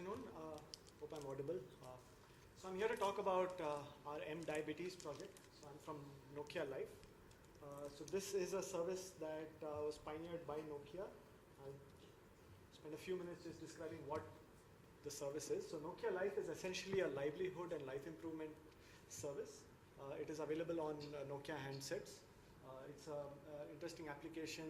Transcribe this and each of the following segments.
afternoon. Hope I'm audible. So I'm here to talk about our M-Diabetes project. So I'm from Nokia Life. So this is a service that was pioneered by Nokia. I'll spend a few minutes just describing what the service is. So Nokia Life is essentially a livelihood and life improvement service. It is available on Nokia handsets. It's an interesting application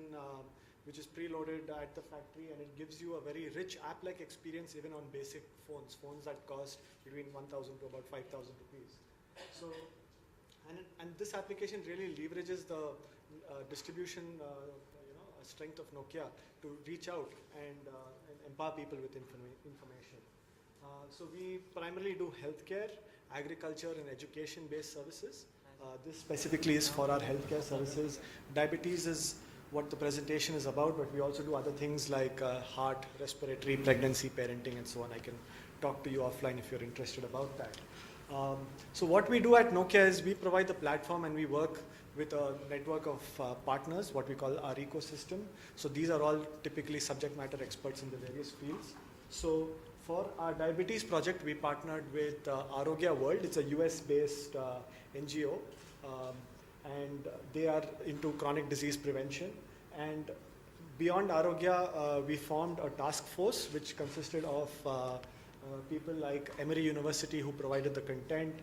which is preloaded at the factory, and it gives you a very rich app-like experience even on basic phones that cost between 1,000 to about 5,000 rupees. So, and this application really leverages the distribution strength of Nokia to reach out and empower people with information. So we primarily do healthcare, agriculture, and education-based services. This specifically is for our healthcare services. Diabetes is what the presentation is about, but we also do other things like heart, respiratory, pregnancy, parenting, and so on. I can talk to you offline if you're interested about that. So what we do at Nokia is we provide the platform, and we work with a network of partners, what we call our ecosystem. So these are all typically subject matter experts in the various fields. So for our diabetes project, we partnered with Arogya World. It's a US-based NGO. And they are into chronic disease prevention. And beyond Arogya, we formed a task force which consisted of people like Emory University, who provided the content,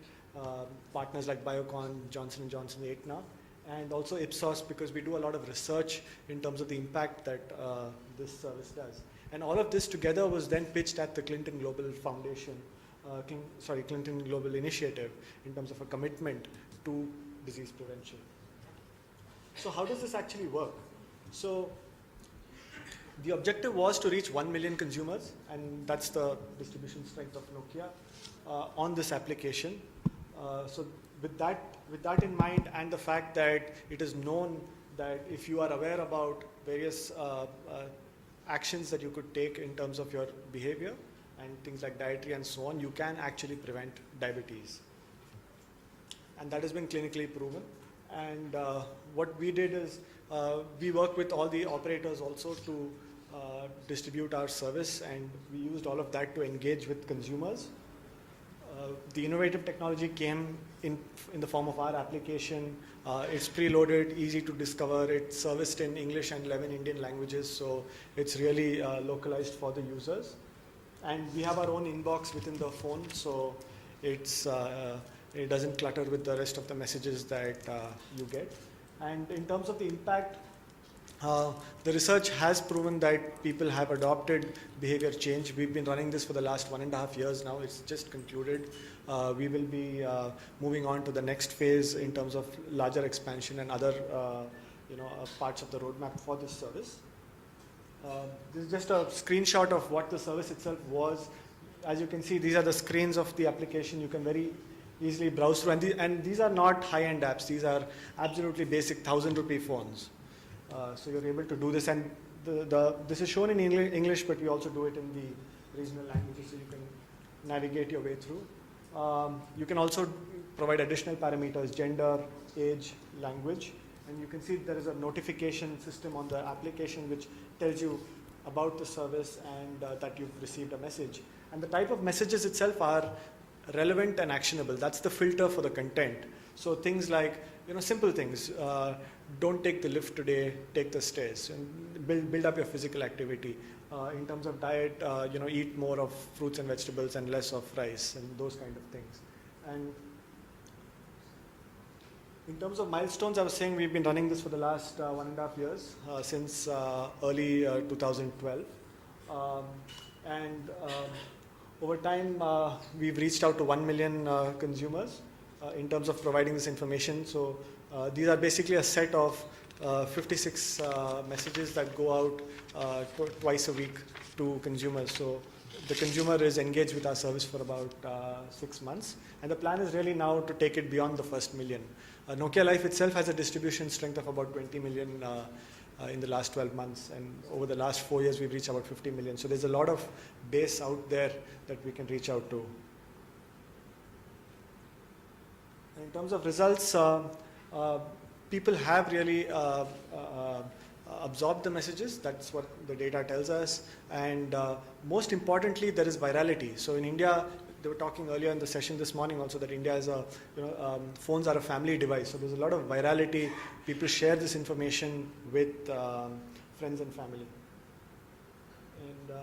partners like Biocon, Johnson & Johnson, Aetna, and also Ipsos, because we do a lot of research in terms of the impact that this service does. And all of this together was then pitched at the Clinton Global Foundation, Clinton Global Initiative, in terms of a commitment to disease prevention. So how does this actually work? So the objective was to reach 1 million consumers, and that's the distribution strength of Nokia on this application. So with that in mind, and the fact that it is known that if you are aware about various actions that you could take in terms of your behavior and things like dietary and so on, you can actually prevent diabetes. And that has been clinically proven. And what we did is we worked with all the operators also to distribute our service, and we used all of that to engage with consumers. The innovative technology came in the form of our application. It's preloaded, easy to discover. It's serviced in English and 11 Indian languages, so it's really localized for the users. And we have our own inbox within the phone, so it doesn't clutter with the rest of the messages that you get. And in terms of the impact, the research has proven that people have adopted behavior change. We've been running this for the last 1.5 years now. It's just concluded. We will be moving on to the next phase in terms of larger expansion and other parts of the roadmap for this service. This is just a screenshot of what the service itself was. As you can see, these are the screens of the application. You can very easily browse through, and these are not high-end apps. These are absolutely basic 1,000 rupee phones. So you're able to do this, and this is shown in English, but we also do it in the regional languages, so you can navigate your way through. You can also provide additional parameters: gender, age, language, and you can see there is a notification system on the application which tells you about the service and that you've received a message. And the type of messages itself are relevant and actionable. That's the filter for the content. So things like, simple things. Don't take the lift today, take the stairs, and build up your physical activity. In terms of diet, eat more of fruits and vegetables and less of rice, and those kind of things. And in terms of milestones, I was saying we've been running this for the last 1.5 years, since early 2012. Over time, we've reached out to 1 million consumers in terms of providing this information. So these are basically a set of 56 messages that go out twice a week to consumers. So the consumer is engaged with our service for about 6 months. And the plan is really now to take it beyond the first million. Nokia Life itself has a distribution strength of about 20 million in the last 12 months, and over the last 4 years we've reached about 50 million. So there's a lot of base out there that we can reach out to. In terms of results, people have really absorb the messages. That's what the data tells us. And most importantly, there is virality. So in India, they were talking earlier in the session this morning also that India is phones are a family device. So there's a lot of virality. People share this information with friends and family. And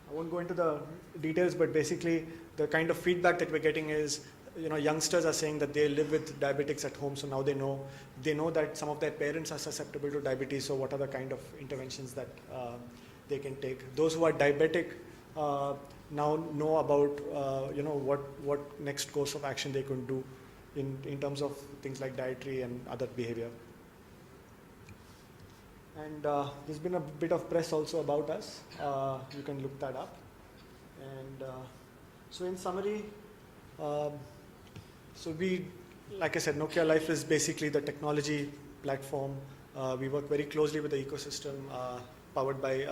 I won't go into the details, but basically the kind of feedback that we're getting is, youngsters are saying that they live with diabetics at home, so now they know that some of their parents are susceptible to diabetes, so what are the kind of interventions that they can take. Those who are diabetic now know about what next course of action they can do in terms of things like dietary and other behavior. And there's been a bit of press also about us. You can look that up. And so in summary, so we, like I said, Nokia Life is basically the technology platform. We work very closely with the ecosystem powered by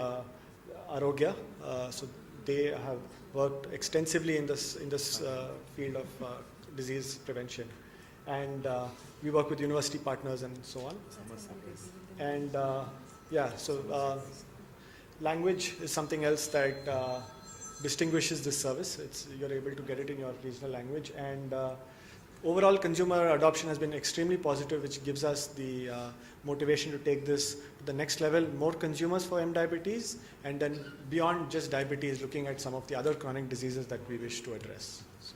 Arogya. So they have worked extensively in this field of disease prevention. And we work with university partners and so on. And language is something else that distinguishes this service. You're able to get it in your regional language. And overall consumer adoption has been extremely positive, which gives us the motivation to take this to the next level, more consumers for M diabetes, and then beyond just diabetes, looking at some of the other chronic diseases that we wish to address. So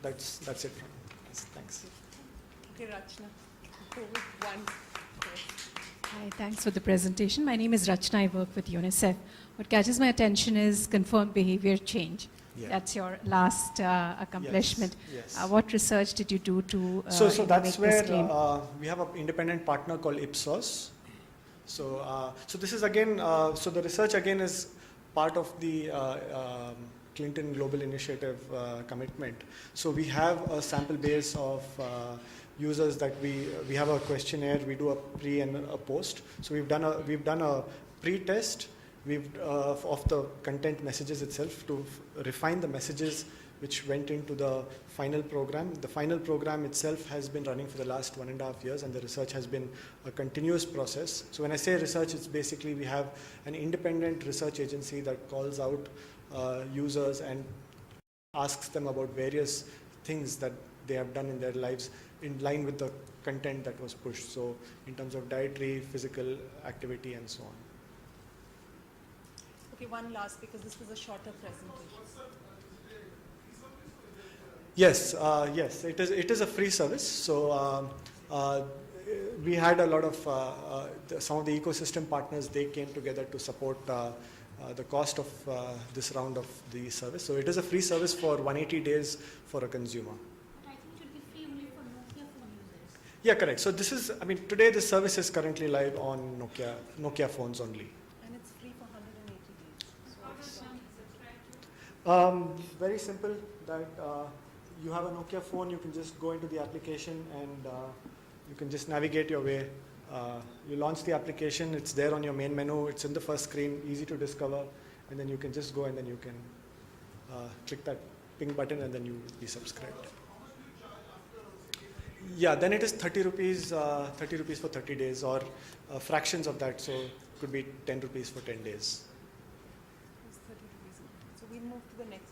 that's it from us. Thanks. Okay, Rachna. One. Hi, thanks for the presentation. My name is Rachna. I work with UNICEF. What catches my attention is confirmed behavior change. Yeah. That's your last accomplishment. Yes. What research did you do to so that's make where this claim? We have an independent partner called Ipsos. So this is again, so the research again is part of the Clinton Global Initiative commitment. So we have a sample base of users that we have a questionnaire. We do a pre and a post. So we've done a pre-test. Of the content messages itself to refine the messages which went into the final program. The final program itself has been running for the last 1.5 years, and the research has been a continuous process. So when I say research, it's basically we have an independent research agency that calls out users and asks them about various things that they have done in their lives in line with the content that was pushed. So in terms of dietary, physical activity, and so on. Okay, one last, because this was a shorter presentation. Yes, it is a free service. So we had a lot of some of the ecosystem partners. They came together to support the cost of this round of the service. So it is a free service for 180 days for a consumer. But I think it should be free only for Nokia phone users. Yeah, correct. So this is, today this service is currently live on Nokia phones only. And it's free for 180 days. So How it's, does one subscribe to it? Very simple. That you have a Nokia phone, you can just go into the application and you can just navigate your way. You launch the application, it's there on your main menu, it's in the first screen, easy to discover, and then you can just go and then you can click that ping button and then you will be subscribed. Yeah, then it is 30 rupees for 30 days, or fractions of that, so it could be 10 rupees for 10 days. it's 30 rupees. So we move to the next